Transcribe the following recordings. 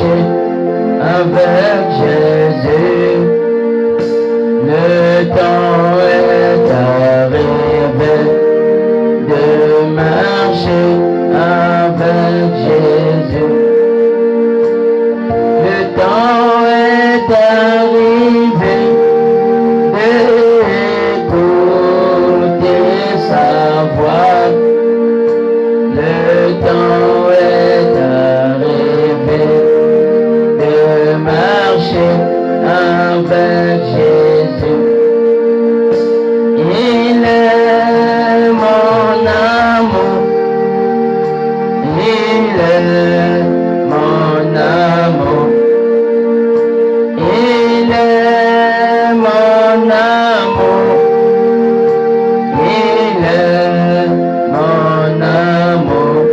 marcher avec Jésus. Le temps est arrivé de marcher avec Jésus. Le temps est arrivé d'écouter sa voix. Le temps est arrivé de marcher avec Jésus. Il est mon amour. Il est mon amour. Il est mon amour. Il est mon amour.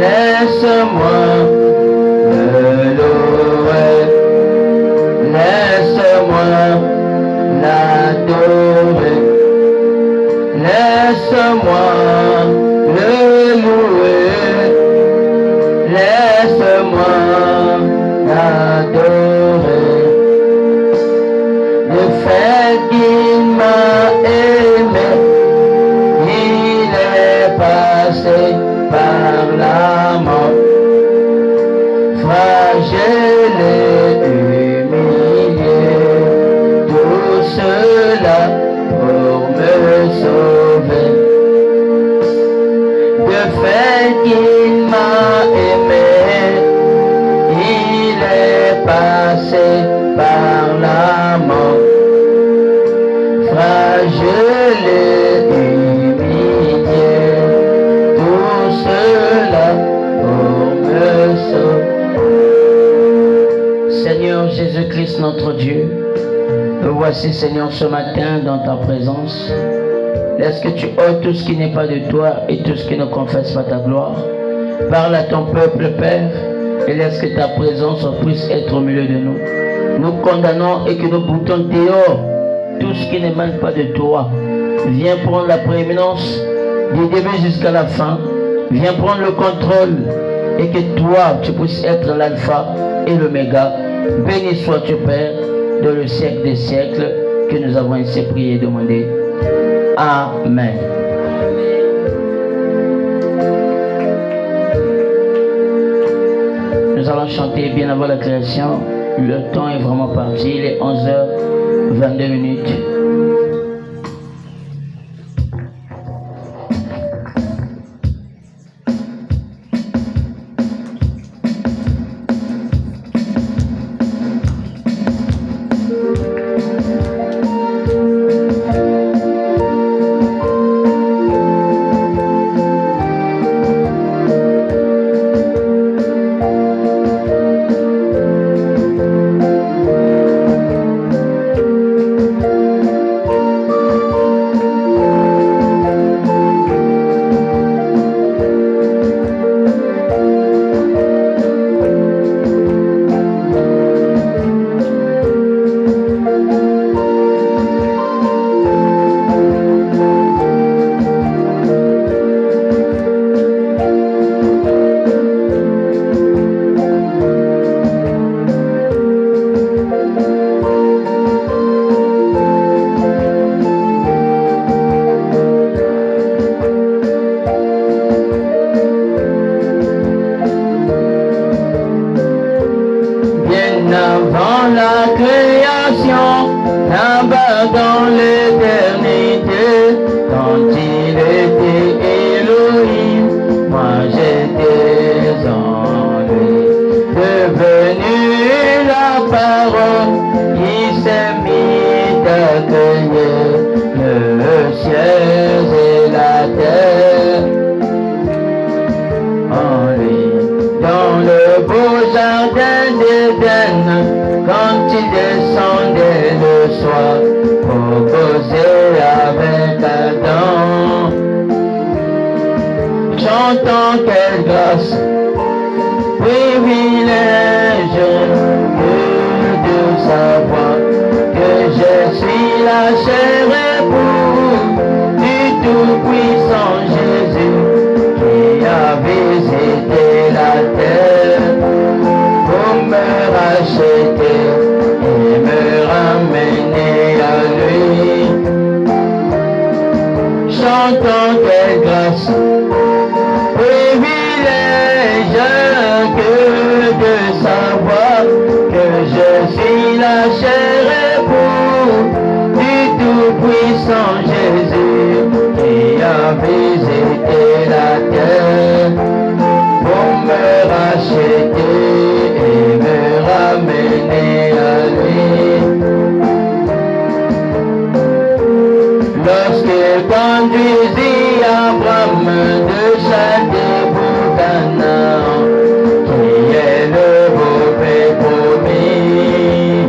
Laisse-moi le louer. Laisse-moi l'adorer. Laisse-moi le louer. Laisse-moi l'adorer. Le fait qu'il m'a aimé, il est passé par la mort. Fragile et humilié, tout cela pour me sauver. Le fait qu'il m'a aimé, il est passé par la mort. Fragile et humilié, tout cela pour me sauver. Seigneur Jésus-Christ notre Dieu, nous voici Seigneur ce matin dans ta présence. Laisse que tu ôtes tout ce qui n'est pas de toi et tout ce qui ne confesse pas ta gloire. Parle à ton peuple, Père, et laisse que ta présence puisse être au milieu de nous. Nous condamnons et que nous boutons dehors tout ce qui ne manque pas de toi. Viens prendre la prééminence du début jusqu'à la fin. Viens prendre le contrôle et que toi, tu puisses être l'alpha et l'oméga. Béni sois-tu, Père, dans le siècle des siècles que nous avons ainsi prié et demandé. Amen. Nous allons chanter bien avant la création. Le temps est vraiment parti. Il est 11h22. Chantons quelle grâce, privilège que de savoir que je suis la chair épouse du Tout-Puissant Jésus qui a visité la terre pour me racheter et me ramener à lui. Lorsqu'il conduisit Abraham de Chaldée-Boudana, qui est le beau promis,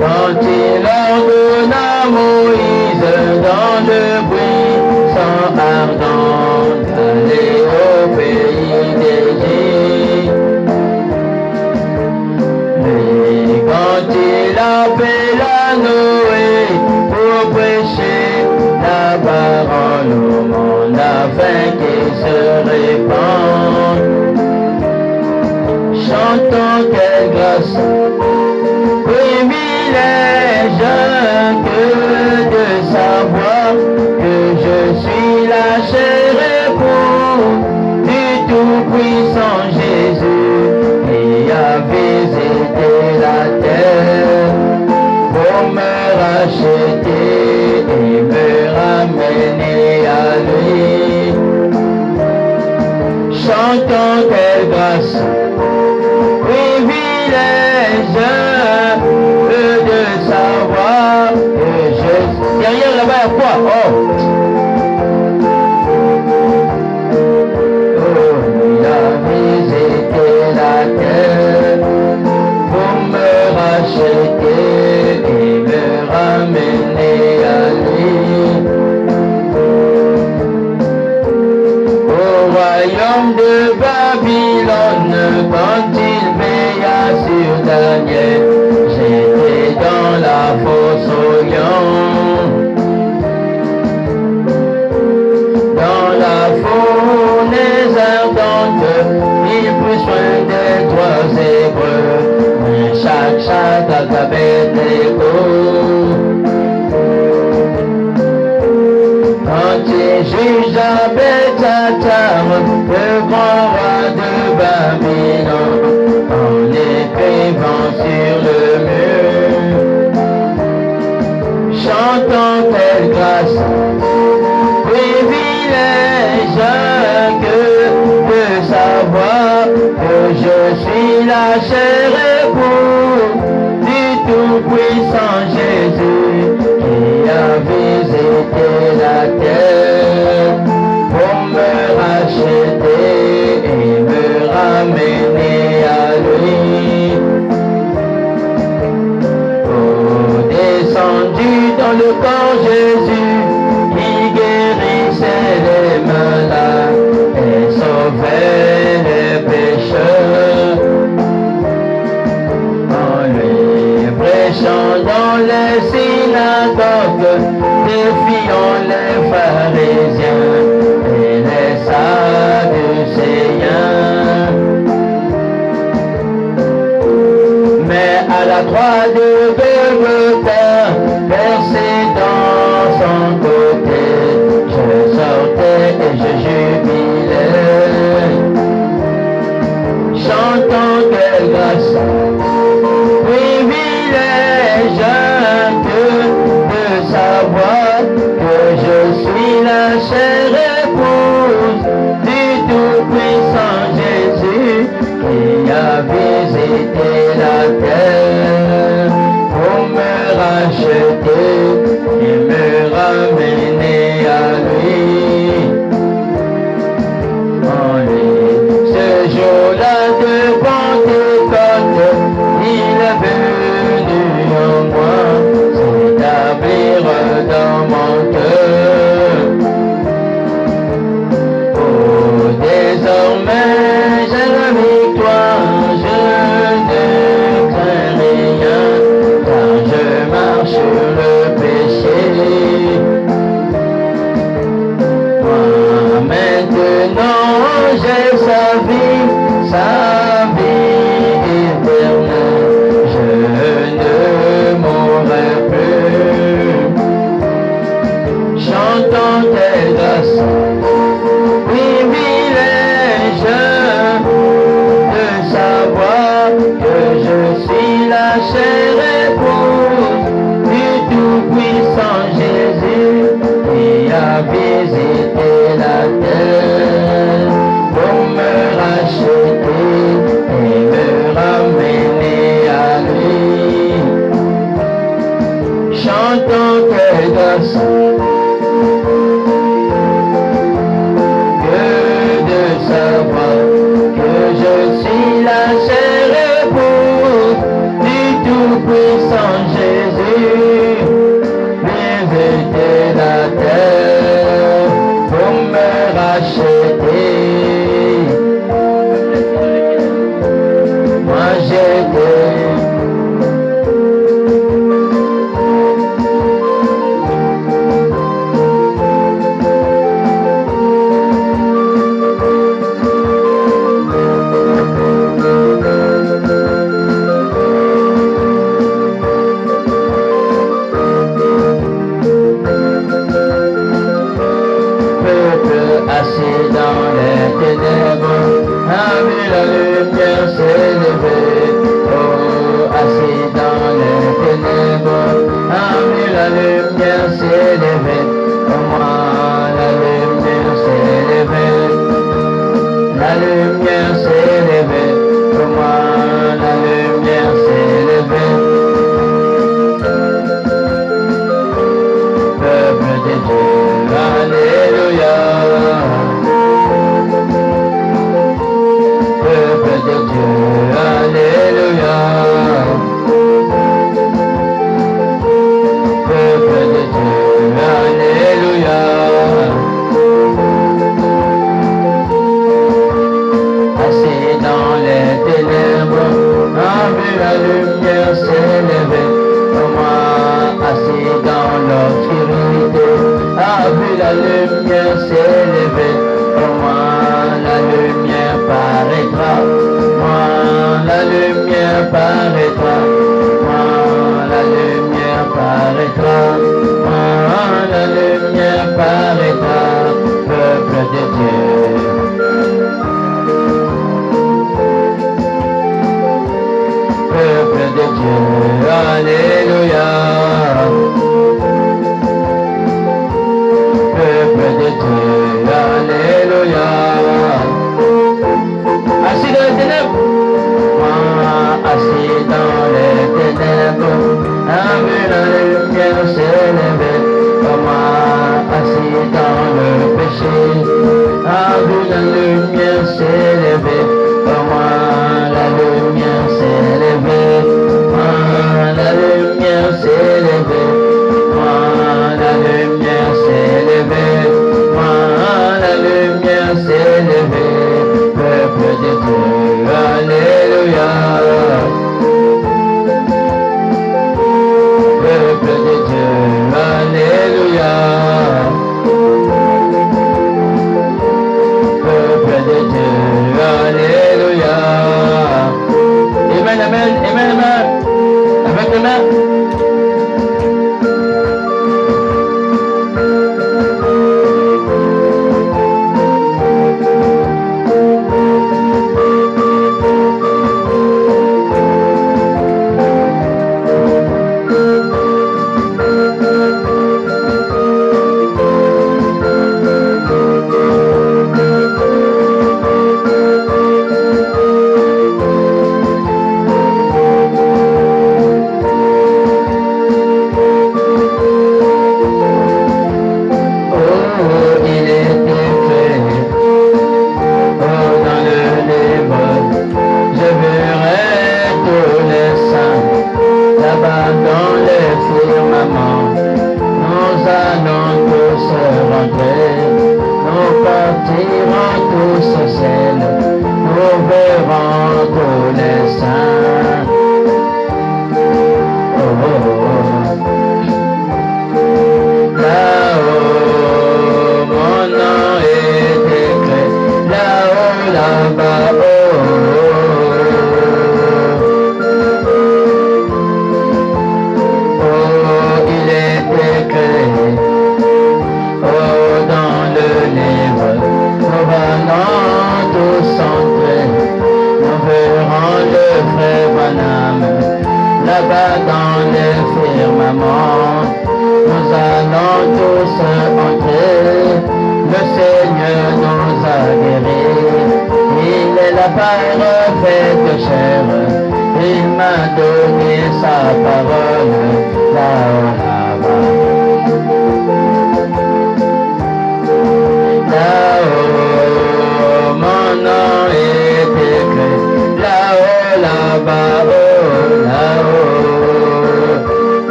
quand il ordonna à Moïse dans le buisson ardent d'aller au pays d'Égypte, et quand il appela Noé pour prêcher la parole au monde afin qu'il se répande, chantons quelle grâce, privilège que de savoir que je suis la chair épouse du Tout-Puissant Jésus qui a visité la terre pour me racheter et me ramener à lui. Chantons quelle grâce, privilège de savoir que je... Derrière là-bas, il y a quoi? Il a visité la terre pour me racheter et me ramener à lui. Au royaume de Babylone, quand il veilla sur Daniel, j'étais dans la fosse au lion. Dans la fournaise ardente, il prit soin des trois hébreux, Meshach, Abednego. Quand il jugea Belteshazzar, le grand roi de Babylone, en écrivant sur le mur, chantons quelle grâce, privilège que de savoir que je suis la chair épouse du Tout-Puissant Jésus qui a visité la terre pour me racheter et me ramener à lui. Oh, descendu dans le corps Jésus, il guérissait les malades et sauvait les pécheurs. En lui prêchant dans les synagogues, défiant les pharisiens et les sadducéens. Mais à la croix de Golgotha, percé dans son côté, je sortais et je jubilais. Chantons quelle grâce, privilège que de savoir que je suis la chair épouse du Tout-Puissant Jésus qui a visité la terre pour me racheter et me ramener à lui. En lui, ce jour-là de Pentecôte, il est venu en moi s'établir dans mon cœur. Oh, désormais j'ai la victoire, je ne crains rien, car je marche sur le péché. Moi maintenant j'ai sa vie éternelle, je ne mourrai plus. la lumière s'est levée. Pour moi, la lumière s'est levée. Peuple de Dieu, alléluia. Peuple de Dieu, alléluia. Peuple de Dieu, alléluia. Assis dans les ténèbres, a vu la lumière s'élever. Pour moi, assis dans l'obscurité, a vu la lumière s'élever. Pour moi, la lumière paraîtra. Moi, la lumière paraîtra. Moi, la lumière paraîtra. Moi, la lumière paraîtra. Peuple de Dieu. Peuple de Dieu, alléluia. Peuple de Dieu, alléluia. Assis dans les ténèbres, moi, assis dans les ténèbres, a vu la lumière s'élever. Moi, assis dans le péché, a vu la lumière s'élever. Moi, la lumière s'est levée. Moi, la lumière s'est levée. Moi, la lumière s'est levée. Moi, la lumière s'est levée. Peuple de Dieu, alléluia. Peuple de Dieu, alléluia. Peuple de Dieu, alléluia. Amen, amen, amen, amen. Avec les mains.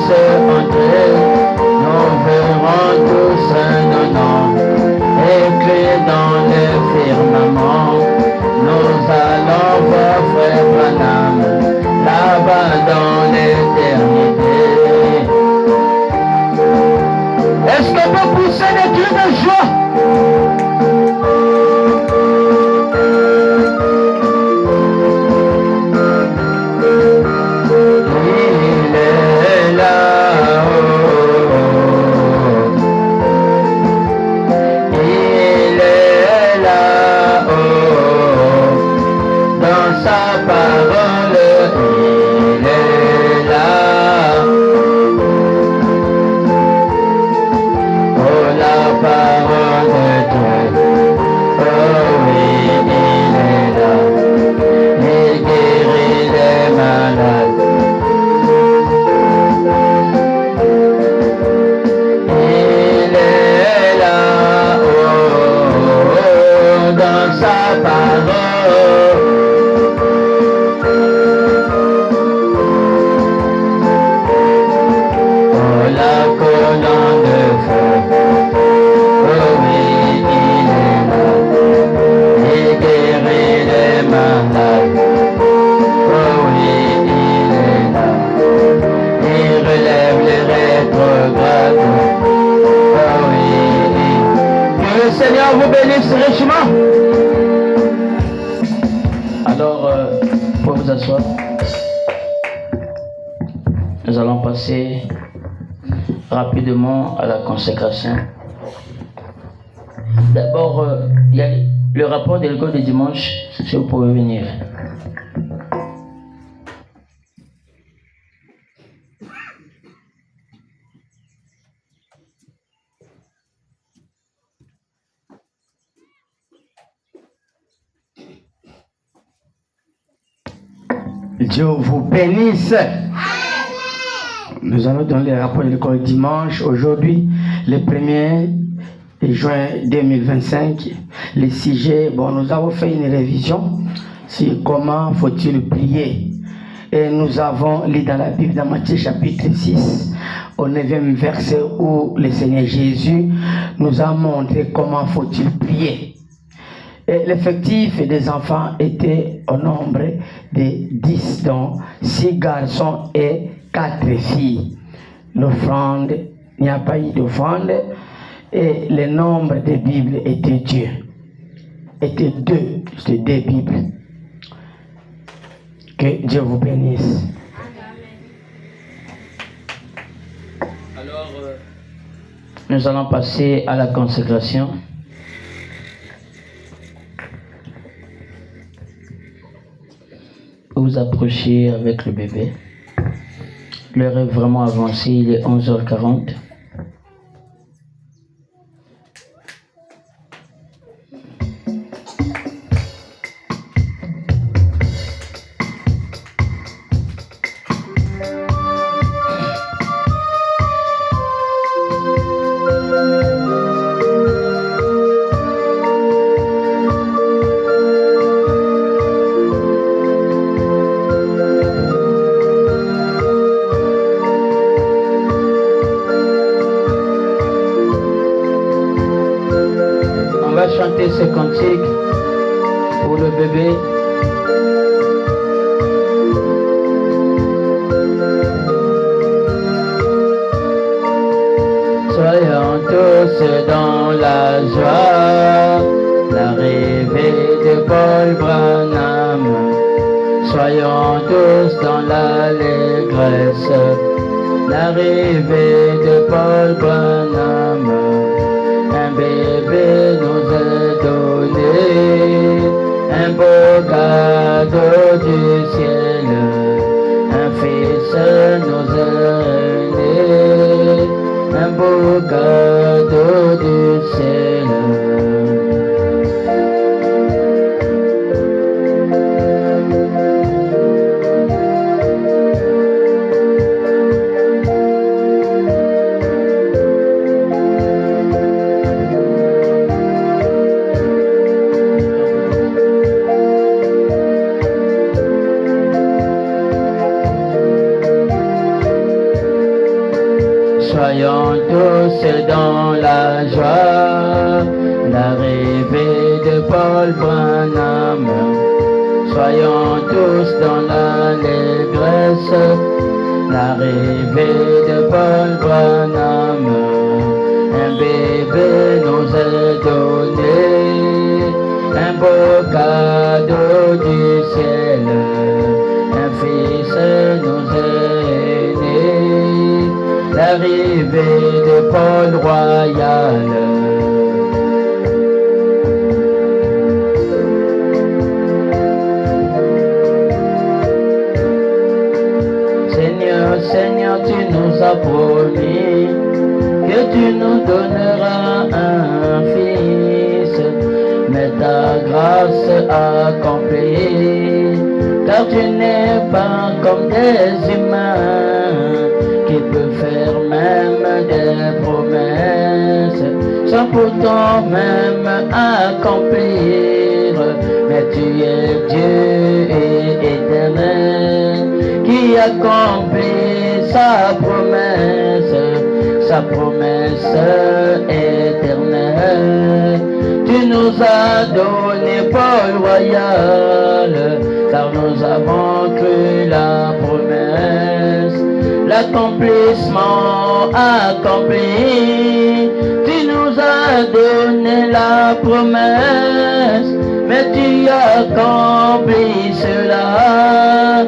tous entrer, nous verrons tous nos noms écrits dans le firmament. Nous allons voir Frère Branham là-bas dans l'éternité. Est-ce qu'on peut pousser des cris de joie? Alors, pour vous asseoir, nous allons passer rapidement à la consécration. D'abord, il y a le rapport de l'école de dimanche, si vous pouvez venir. Dieu vous bénisse. Nous allons donner le rapport de l'école dimanche. Aujourd'hui, le 1er juin 2025. Le sujet, nous avons fait une révision sur comment faut-il prier. Et nous avons lu dans la Bible, dans Matthieu chapitre 6, au 9e verset, où le Seigneur Jésus nous a montré comment faut-il prier. Et l'effectif des enfants était au nombre de 10, dont 6 garçons et 4 filles. L'offrande, il n'y a pas eu d'offrande, et le nombre de Bibles était Dieu. Était deux Bibles. Que Dieu vous bénisse. Alors, nous allons passer à la consécration. Vous approchez avec le bébé. L'heure est vraiment avancée, il est 11h40. Chanter ce cantique pour le bébé. Soyons tous dans la joie, l'arrivée de Paul Branham. Soyons tous dans l'allégresse, l'arrivée de Paul Branham. Un bébé nous est donné, un beau cadeau du ciel, un fils nous est né, un beau cadeau du ciel. Soyons tous dans la joie, l'arrivée de Paul Branham. Soyons tous dans l'allégresse, l'arrivée de Paul Branham. Un bébé nous est donné, un beau cadeau du ciel. Un fils nous est né, l'arrivée de Paul Royal. Seigneur, tu nous as promis que tu nous donneras un fils, mais ta grâce accomplie, car tu n'es pas comme des humains qui peuvent faire même des promesses sans pourtant même accomplir. Mais tu es Dieu éternel qui accomplit sa promesse éternelle. Tu nous as donné Paul Royal, car nous avons cru la promesse, l'accomplissement accompli. Tu nous as donné la promesse, mais tu accomplis cela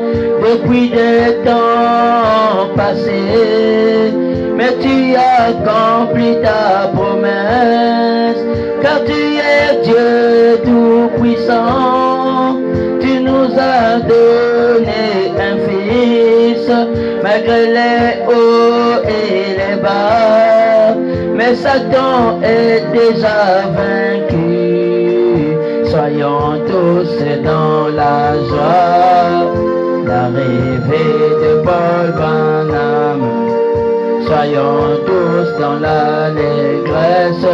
depuis des temps passés. Mais tu accomplis ta promesse, car tu es Dieu tout-puissant. Tu nous as donné un fils, malgré les hauts et les bas. Mais Satan est déjà vaincu. Soyons tous dans la joie, l'arrivée de Paul Branham. Soyons tous dans l'allégresse,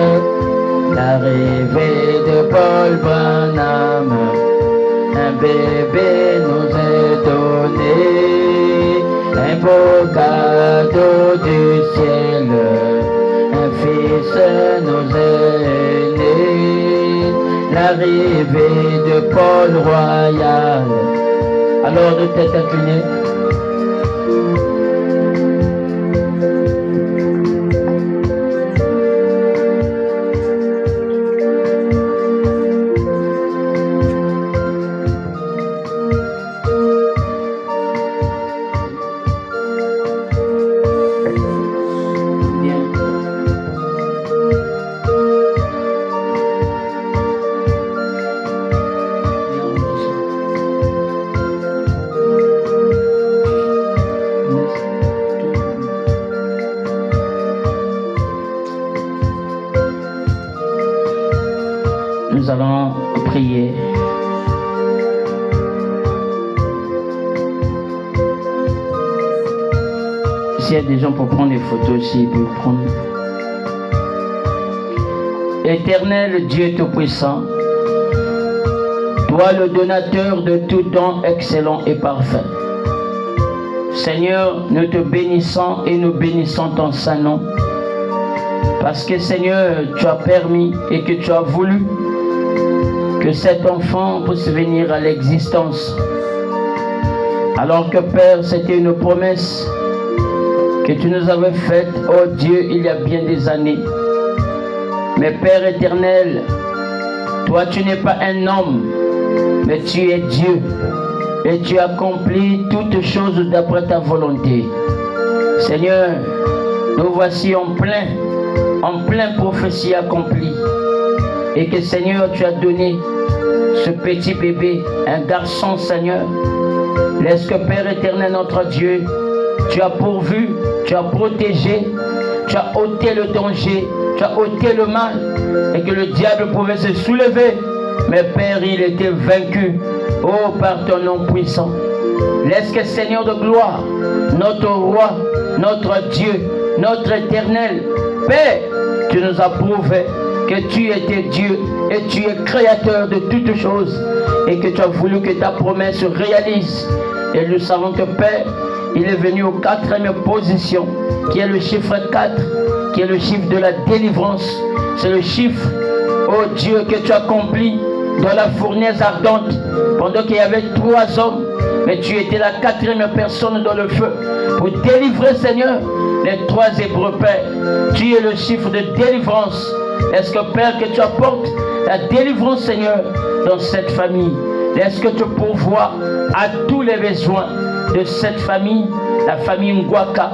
l'arrivée de Paul Branham. Un bébé nous est donné, un beau cadeau du ciel. Un fils nous est né, l'arrivée de Paul Royal. Alors de tête inclinée. Nous allons prier. S'il y a des gens pour prendre des photos aussi, ils peuvent prendre. Éternel Dieu Tout-Puissant, toi le donateur de tout don excellent et parfait. Seigneur, nous te bénissons et nous bénissons ton saint nom. Parce que Seigneur, tu as permis et que tu as voulu que cet enfant puisse venir à l'existence. Alors que Père, c'était une promesse que tu nous avais faite, oh Dieu, il y a bien des années. Mais Père éternel, toi tu n'es pas un homme, mais tu es Dieu. Et tu accomplis toutes choses d'après ta volonté. Seigneur, nous voici en plein prophétie accomplie. Et que Seigneur, tu as donné ce petit bébé, un garçon, Seigneur. Laisse que Père éternel, notre Dieu, tu as pourvu, tu as protégé, tu as ôté le danger, tu as ôté le mal, et que le diable pouvait se soulever. Mais Père, il était vaincu, oh, par ton nom puissant. Laisse que Seigneur de gloire, notre roi, notre Dieu, notre éternel, Père, tu nous as prouvé que tu étais Dieu et tu es créateur de toutes choses et que tu as voulu que ta promesse se réalise. Et nous savons que Père, il est venu aux 4e position qui est le chiffre 4, qui est le chiffre de la délivrance. C'est le chiffre, oh Dieu, que tu accomplis dans la fournaise ardente, pendant qu'il y avait 3 hommes, mais tu étais la 4e personne dans le feu, pour délivrer, Seigneur, les 3 Hébreux, Père. Tu es le chiffre de délivrance. Est-ce que, Père, que tu apportes la délivrance, Seigneur, dans cette famille? Est-ce que tu pourvois à tous les besoins de cette famille, la famille Ngwaka?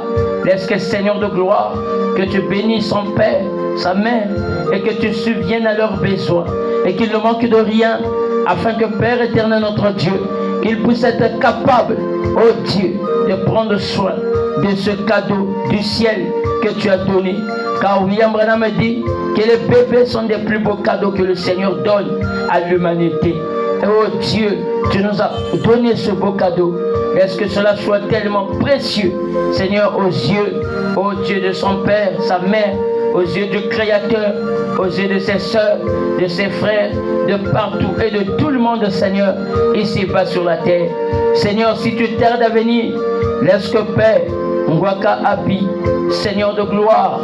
Est-ce que, Seigneur de gloire, que tu bénisses son père, sa mère, et que tu subviennes à leurs besoins, et qu'il ne manque de rien, afin que, Père éternel, notre Dieu, qu'il puisse être capable, oh Dieu, de prendre soin de ce cadeau du ciel que tu as donné. Car William Branham me dit que les bébés sont des plus beaux cadeaux que le Seigneur donne à l'humanité. Et oh Dieu, tu nous as donné ce beau cadeau. Est-ce que cela soit tellement précieux, Seigneur, aux yeux, oh Dieu, de son père, sa mère, aux yeux du Créateur, aux yeux de ses soeurs, de ses frères, de partout et de tout le monde, Seigneur, ici-bas sur la terre. Seigneur, si tu tardes à venir, laisse que Père Ngwaka Abi, Seigneur de gloire,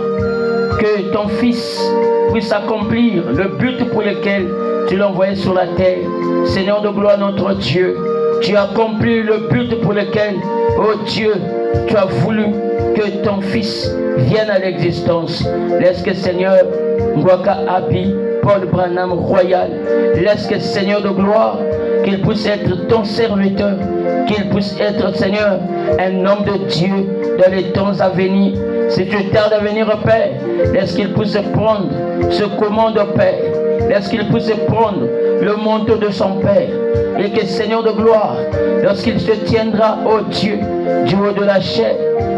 que ton Fils puisse accomplir le but pour lequel tu l'as envoyé sur la terre. Seigneur de gloire, notre Dieu, tu as accompli le but pour lequel, oh Dieu, tu as voulu que ton Fils vienne à l'existence. Laisse que, Seigneur, Ngwaka Abi, Paul Branham Royal, laisse que, Seigneur de gloire, qu'il puisse être ton serviteur, qu'il puisse être, Seigneur, un homme de Dieu dans les temps à venir. Si tu tardes à venir, Père, laisse qu'il puisse prendre ce commande, Père. Laisse qu'il puisse prendre le manteau de son Père. Et que, Seigneur de gloire, lorsqu'il se tiendra, oh Dieu, du haut de la chair,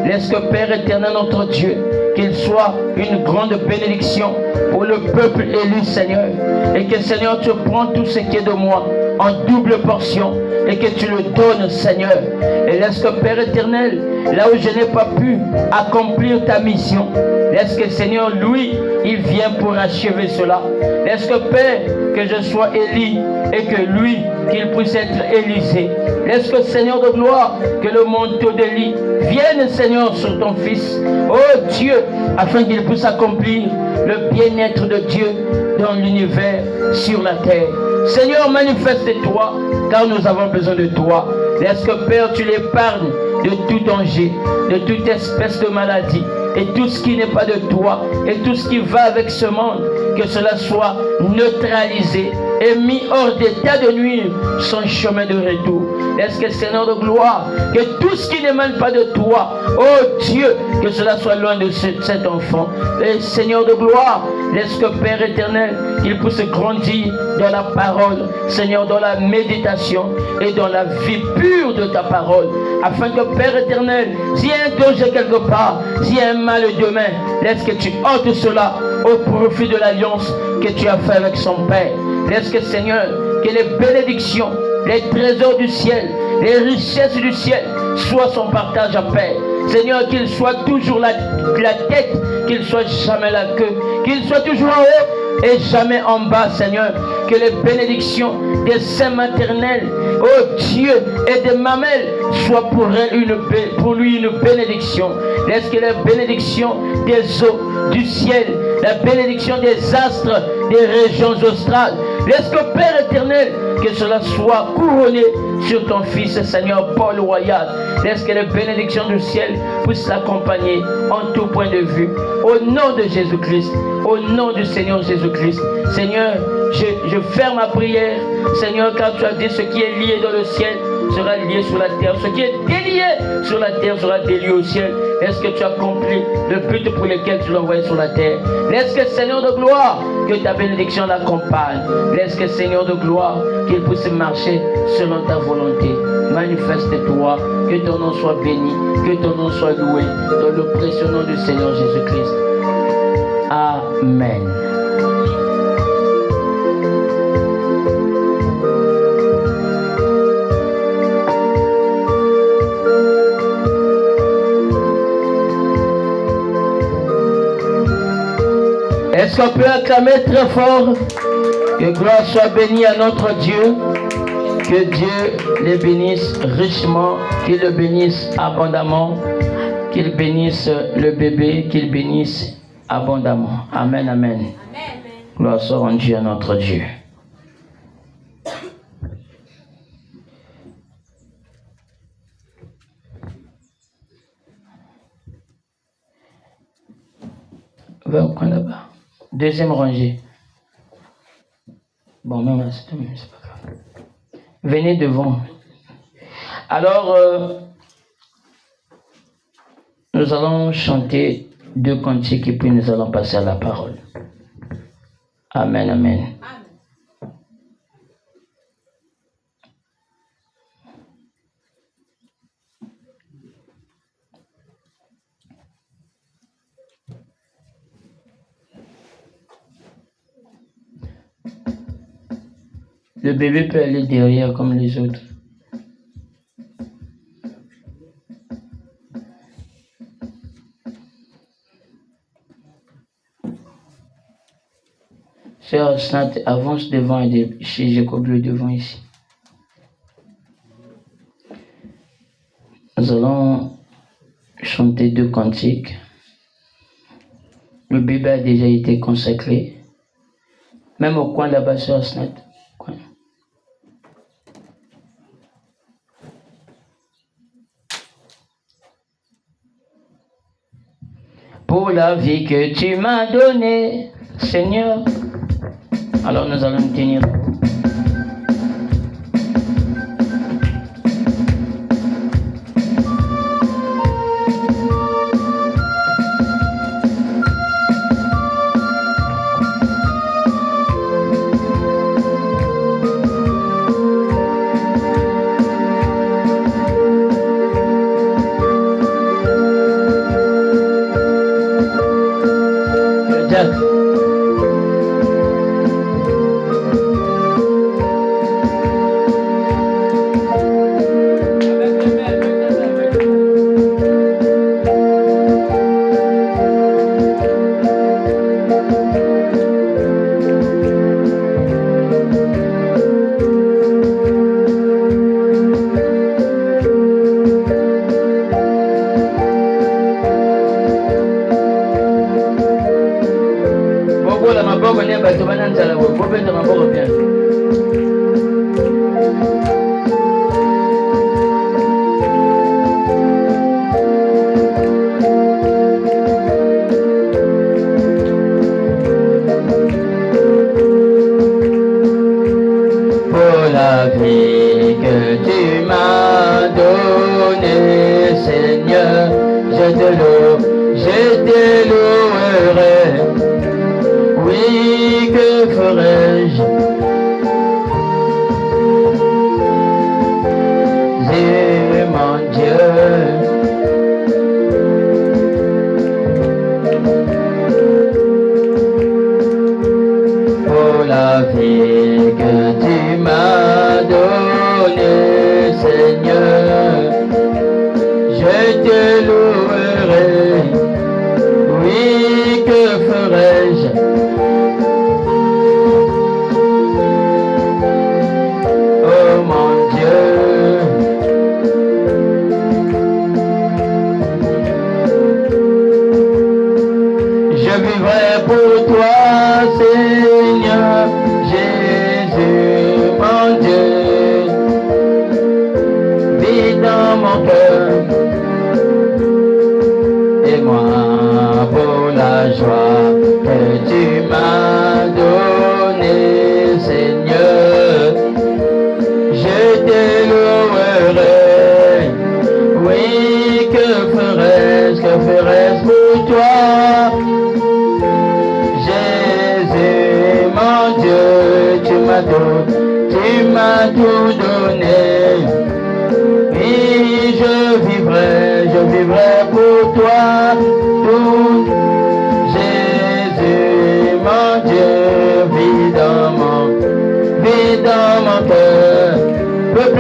laisse que, Père éternel, notre Dieu, qu'il soit une grande bénédiction pour le peuple élu, Seigneur. Et que, Seigneur, tu prends tout ce qui est de moi en double portion et que tu le donnes, Seigneur. Et laisse que, Père éternel, là où je n'ai pas pu accomplir ta mission, laisse que, Seigneur, lui, il vient pour achever cela. Laisse que, Père, que je sois Élie et que lui, qu'il puisse être Élisée. Laisse que, Seigneur de gloire, que le manteau d'Élie vienne, Seigneur, sur ton Fils. Oh Dieu, afin qu'il puisse accomplir le bien-être de Dieu dans l'univers, sur la terre. Seigneur, manifeste-toi, car nous avons besoin de toi. Laisse que, Père, tu l'épargnes de tout danger, de toute espèce de maladie, et tout ce qui n'est pas de toi, et tout ce qui va avec ce monde, que cela soit neutralisé et mis hors d'état de nuire son chemin de retour. Laisse que, Seigneur de gloire, que tout ce qui n'émane pas de toi, oh Dieu, que cela soit loin de cet enfant. Et Seigneur de gloire, laisse que, Père éternel, qu'il puisse grandir dans la parole, Seigneur, dans la méditation et dans la vie pure de ta parole, afin que, Père éternel, s'il y a un danger quelque part, s'il y a un mal demain, laisse que tu ôtes cela au profit de l'alliance que tu as fait avec son Père. Laisse que, Seigneur, que les bénédictions, les trésors du ciel, les richesses du ciel soient son partage à Père. Seigneur, qu'il soit toujours la tête, qu'il soit jamais la queue, qu'il soit toujours en haut et jamais en bas, Seigneur. Que les bénédictions des saints maternels, oh Dieu, et des mamelles soient pour lui une bénédiction. Laisse que les bénédictions des eaux, du ciel, la bénédiction des astres, des régions australes, laisse que, Père éternel, que cela soit couronné sur ton Fils, Seigneur Paul Royal. Laisse que les bénédictions du ciel puissent l'accompagner en tout point de vue. Au nom de Jésus-Christ, au nom du Seigneur Jésus-Christ. Seigneur, je ferme ma prière. Seigneur, car tu as dit ce qui est lié dans le ciel sera lié sur la terre. Ce qui est délié sur la terre sera délié au ciel. Est-ce que tu as accompli le but pour lequel tu l'as envoyé sur la terre? Laisse que, Seigneur de gloire, que ta bénédiction l'accompagne. Laisse que, Seigneur de gloire, qu'il puisse marcher selon ta volonté. Manifeste-toi, que ton nom soit béni, que ton nom soit loué, dans le précieux nom du Seigneur Jésus-Christ. Amen. Est-ce qu'on peut acclamer très fort? Que gloire soit bénie à notre Dieu. Que Dieu les bénisse richement, qu'il le bénisse abondamment, qu'il bénisse le bébé, qu'il bénisse abondamment. Amen, amen. Gloire soit rendue à notre Dieu. Va au coin là-bas. Deuxième rangée. Bon, même là, c'est pas grave. Venez devant. Alors, nous allons chanter 2 cantiques et puis nous allons passer à la parole. Amen, amen. Le bébé peut aller derrière comme les autres. Sœur Snat, avance devant et chez Jacob le devant ici. Nous allons chanter 2 cantiques. Le bébé a déjà été consacré. Même au coin là-bas, Sœur Snat. Pour la vie que tu m'as donnée, Seigneur. Alors nous allons nous tenir.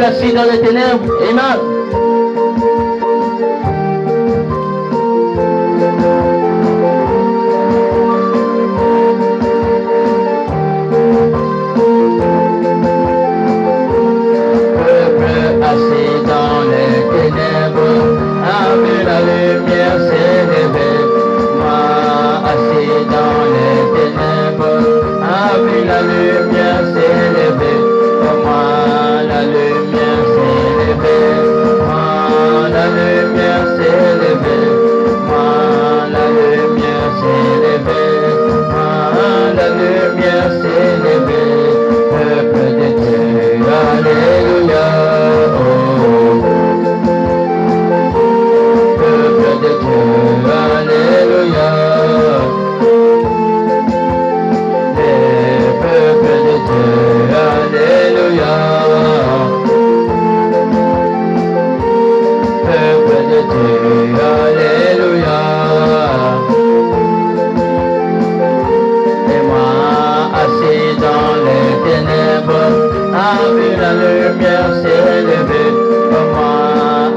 Assis dans les ténèbres, Amen. Peuple assis dans les ténèbres, avec la lumière lumière s'est levée. Moi, assis dans les ténèbres, a vu la lumière s'est levée. Pour moi, la lumière s'est levée. Moi, la lumière s'est levée. Moi, la lumière s'est levée. Moi, la lumière s'est levée. Peuple de Dieu, alléluia. Oh. Peuple de Dieu, alléluia. Les peuples de Dieu, alléluia. Peuple de Dieu, alléluia. Et moi, assis dans les ténèbres, a vu la lumière s'élever. Pour moi,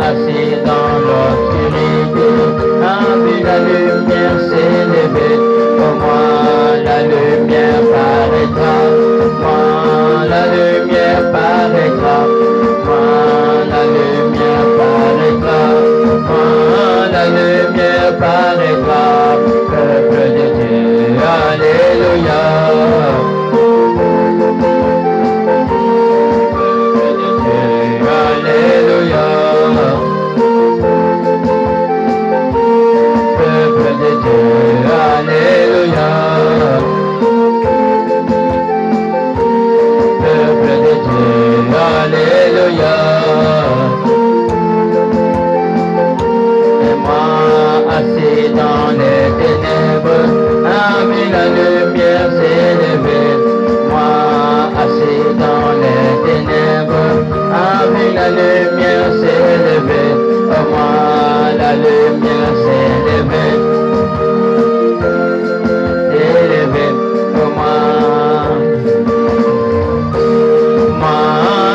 assis dans l'obscurité, a vu la lumière s'élever. Pour moi, la lumière paraîtra. Moi, la lumière paraîtra. Moi, la lumière paraîtra. Moi, la lumière paraîtra. Peuple de Dieu, alléluia. Peuple de Dieu, alléluia. Peuple de Dieu, alléluia. Peuple de Dieu, alléluia. Et moi, assis dans les ténèbres, a vu la lumière s'élever. Moi, assis dans les ténèbres, a vu la lumière s'élever. Oh, moi, la lumière s'élevée. Élevée, oh, moi,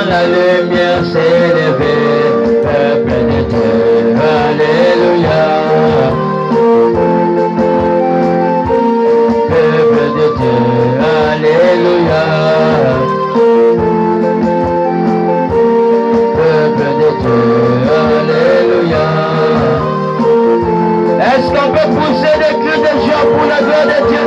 la lumière s'élevée. Peuple de Dieu, alléluia. Peuple de Dieu, alléluia. Peuple de Dieu, alléluia. Est-ce qu'on peut pousser des cris de joie pour la gloire de Dieu?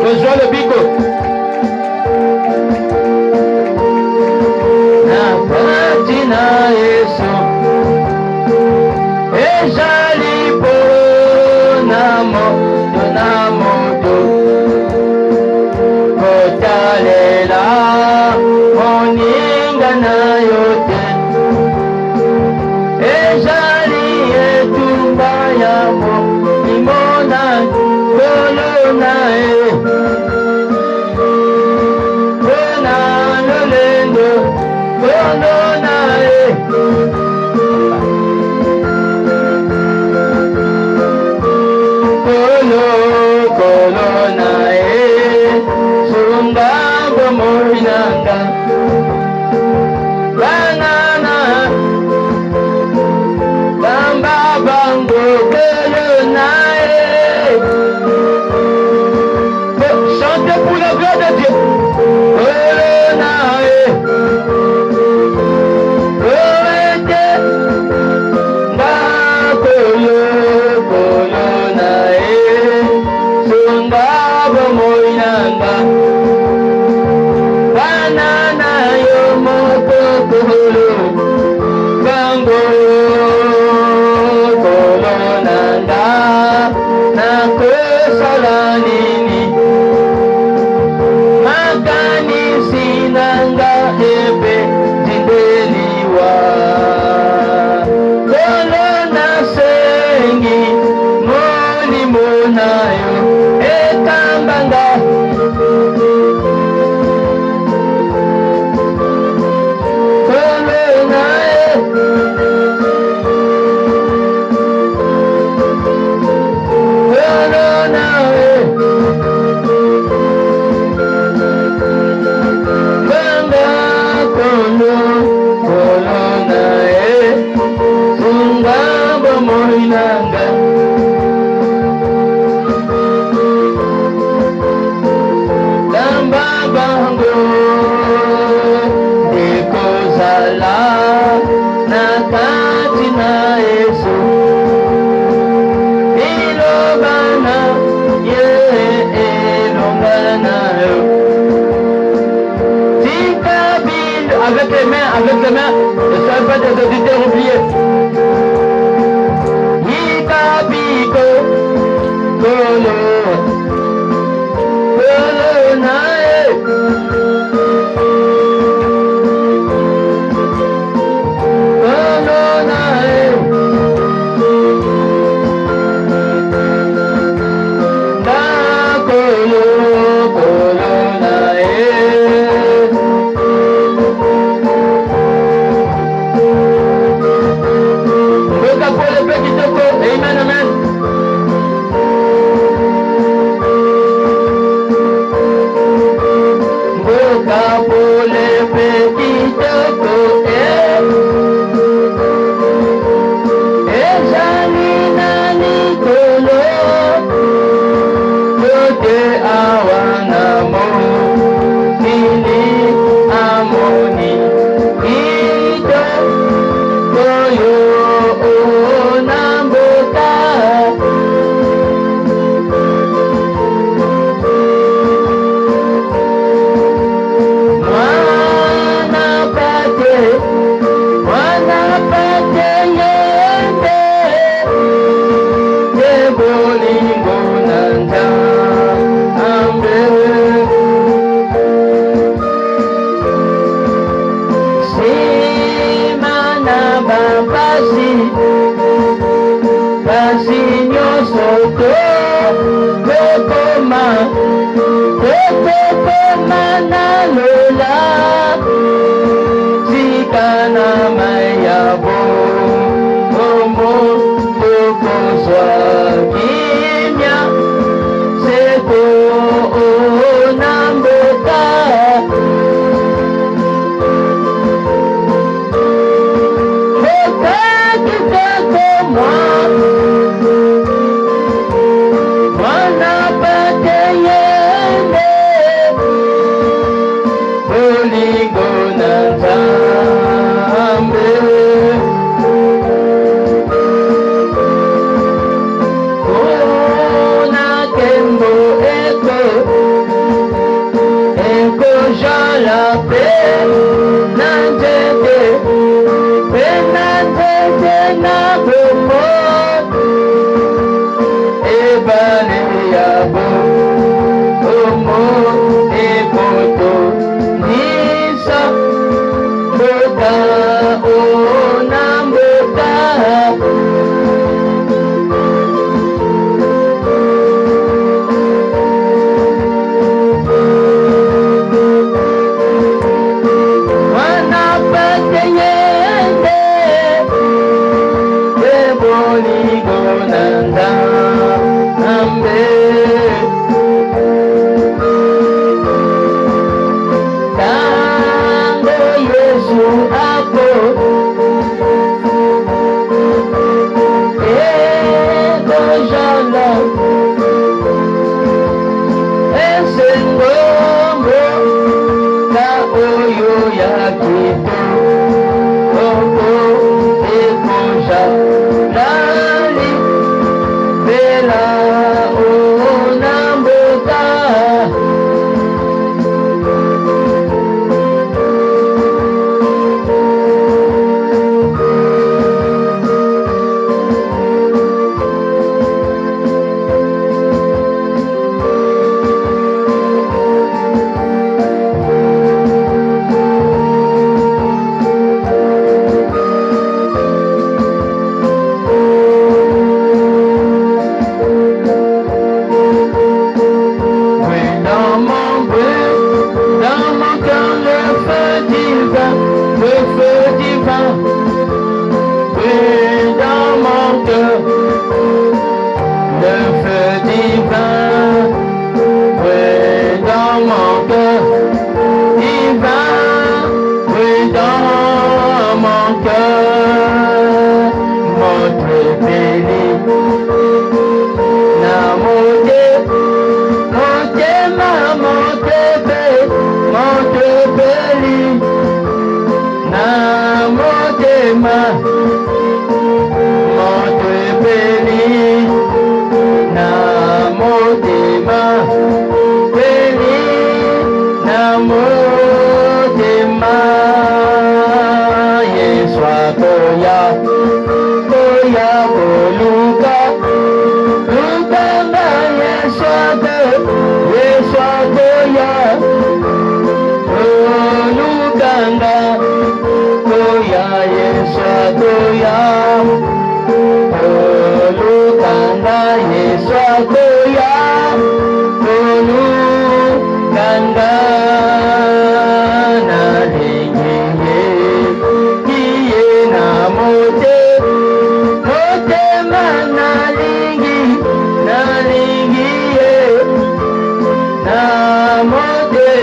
Rejoins le bico. Na patina Yesu Ejali po namo do Kotale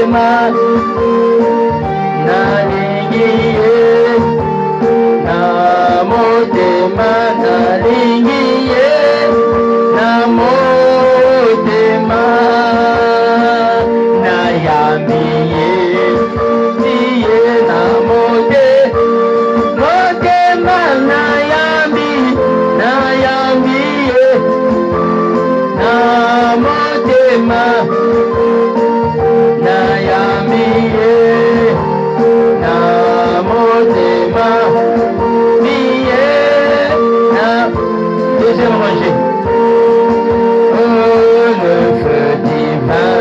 motema nalingi ye, na motema nalingi ye, na motema nayambi ye, ye na motema nayambi ye, na motema nayambi ye, na motema ye, na deuxième rangée. Le feu divin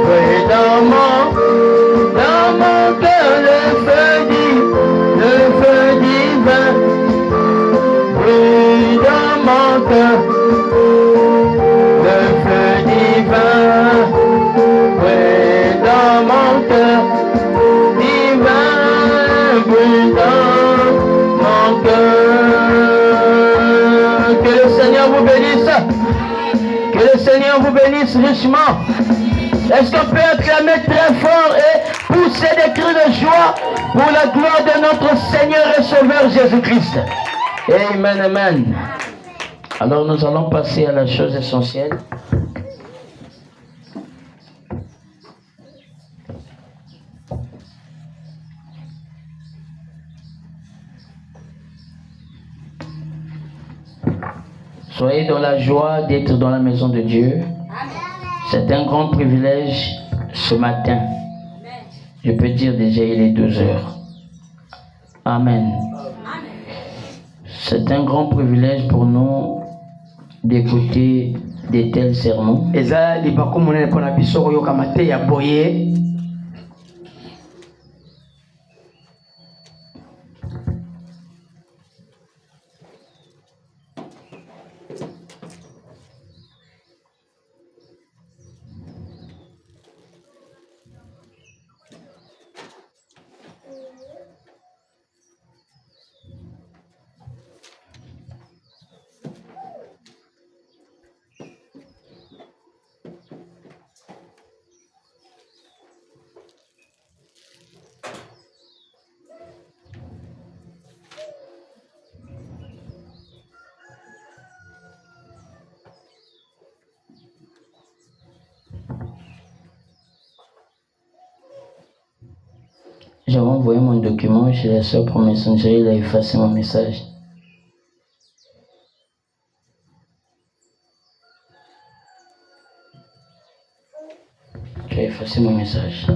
brûle dans mon cœur, le feu divin brûle dans mon cœur, le feu divin brûle dans mon cœur, divin brûle dans mon cœur. Que le Seigneur vous bénisse. Que le Seigneur vous bénisse richement. Est-ce qu'on peut acclamer très fort et pousser des cris de joie pour la gloire de notre Seigneur et Sauveur Jésus-Christ? Amen, amen. Alors nous allons passer à la chose essentielle. Soyez dans la joie d'être dans la maison de Dieu. C'est un grand privilège ce matin. Je peux dire déjà il est 2 heures. Amen. C'est un grand privilège pour nous d'écouter de tels sermons. J'avais envoyé mon document chez la soeur pour Messenger, il a effacé mon message. Tu as effacé mon message.